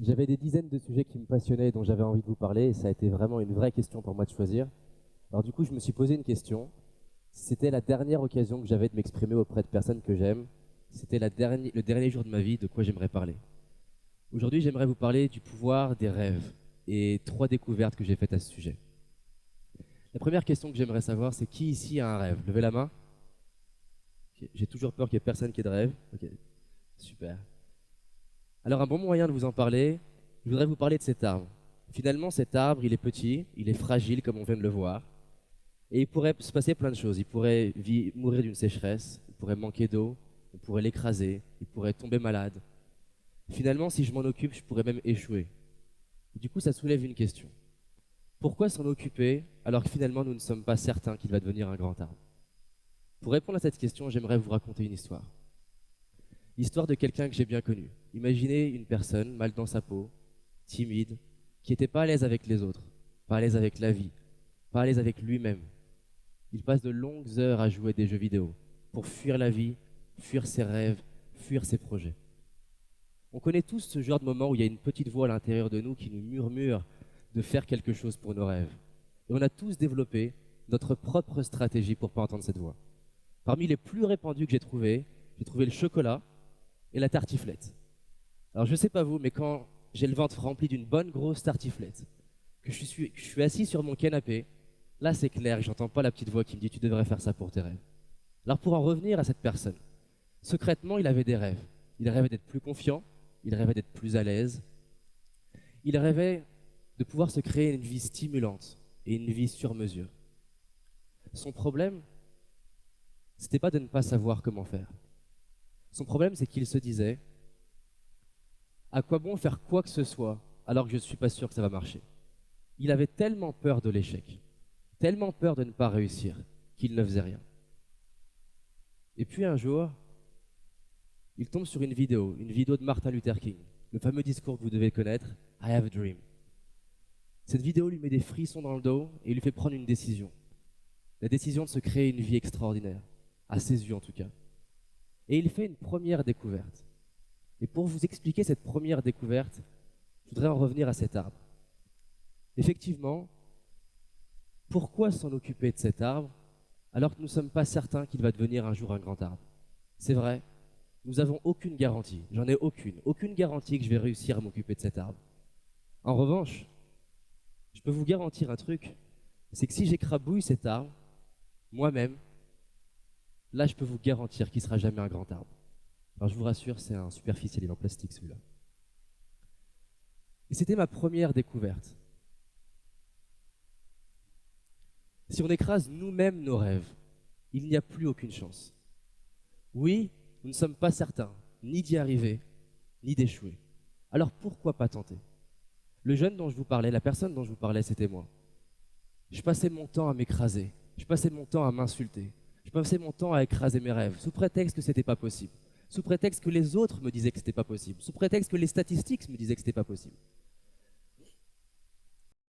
J'avais des dizaines de sujets qui me passionnaient et dont j'avais envie de vous parler, et ça a été vraiment une vraie question pour moi de choisir. Alors du coup, je me suis posé une question. C'était la dernière occasion que j'avais de m'exprimer auprès de personnes que j'aime. C'était le dernier jour de ma vie, de quoi j'aimerais parler. Aujourd'hui, j'aimerais vous parler du pouvoir des rêves et trois découvertes que j'ai faites à ce sujet. La première question que j'aimerais savoir, c'est qui ici a un rêve? Levez la main. Ok, j'ai toujours peur qu'il n'y ait personne qui ait de rêve. Ok, super. Alors un bon moyen de vous en parler, je voudrais vous parler de cet arbre. Finalement, cet arbre, il est petit, il est fragile comme on vient de le voir, et il pourrait se passer plein de choses. Il pourrait mourir d'une sécheresse, il pourrait manquer d'eau, on pourrait l'écraser, il pourrait tomber malade. Finalement, si je m'en occupe, je pourrais même échouer. Et du coup, ça soulève une question. Pourquoi s'en occuper alors que finalement nous ne sommes pas certains qu'il va devenir un grand arbre? Pour répondre à cette question, j'aimerais vous raconter une histoire. L'histoire de quelqu'un que j'ai bien connu. Imaginez une personne mal dans sa peau, timide, qui n'était pas à l'aise avec les autres, pas à l'aise avec la vie, pas à l'aise avec lui-même. Il passe de longues heures à jouer à des jeux vidéo pour fuir la vie, fuir ses rêves, fuir ses projets. On connaît tous ce genre de moment où il y a une petite voix à l'intérieur de nous qui nous murmure de faire quelque chose pour nos rêves. Et on a tous développé notre propre stratégie pour pas entendre cette voix. Parmi les plus répandus que j'ai trouvé le chocolat et la tartiflette. Alors je sais pas vous, mais quand j'ai le ventre rempli d'une bonne grosse tartiflette, que je suis assis sur mon canapé, là c'est clair, j'entends pas la petite voix qui me dit tu devrais faire ça pour tes rêves. Alors pour en revenir à cette personne, secrètement il avait des rêves. Il rêvait d'être plus confiant, il rêvait d'être plus à l'aise, il rêvait de pouvoir se créer une vie stimulante et une vie sur mesure. Son problème, c'était pas de ne pas savoir comment faire. Son problème, c'est qu'il se disait à quoi bon faire quoi que ce soit alors que je ne suis pas sûr que ça va marcher. Il avait tellement peur de l'échec, tellement peur de ne pas réussir, qu'il ne faisait rien. Et puis un jour, il tombe sur une vidéo de Martin Luther King, le fameux discours que vous devez connaître, I have a dream. Cette vidéo lui met des frissons dans le dos et lui fait prendre une décision. La décision de se créer une vie extraordinaire, à ses yeux en tout cas. Et il fait une première découverte. Et pour vous expliquer cette première découverte, je voudrais en revenir à cet arbre. Effectivement, pourquoi s'en occuper de cet arbre alors que nous ne sommes pas certains qu'il va devenir un jour un grand arbre? C'est vrai, nous n'avons aucune garantie, j'en ai aucune garantie que je vais réussir à m'occuper de cet arbre. En revanche, je peux vous garantir un truc, c'est que si j'écrabouille cet arbre, moi-même, là je peux vous garantir qu'il ne sera jamais un grand arbre. Alors je vous rassure, c'est un superficiel, il est en plastique celui-là. Et c'était ma première découverte. Si on écrase nous-mêmes nos rêves, il n'y a plus aucune chance. Oui, nous ne sommes pas certains, ni d'y arriver, ni d'échouer. Alors pourquoi pas tenter? Le jeune dont je vous parlais, la personne dont je vous parlais, c'était moi. Je passais mon temps à m'écraser, je passais mon temps à m'insulter, je passais mon temps à écraser mes rêves, sous prétexte que c'était pas possible, sous prétexte que les autres me disaient que c'était pas possible, sous prétexte que les statistiques me disaient que c'était pas possible.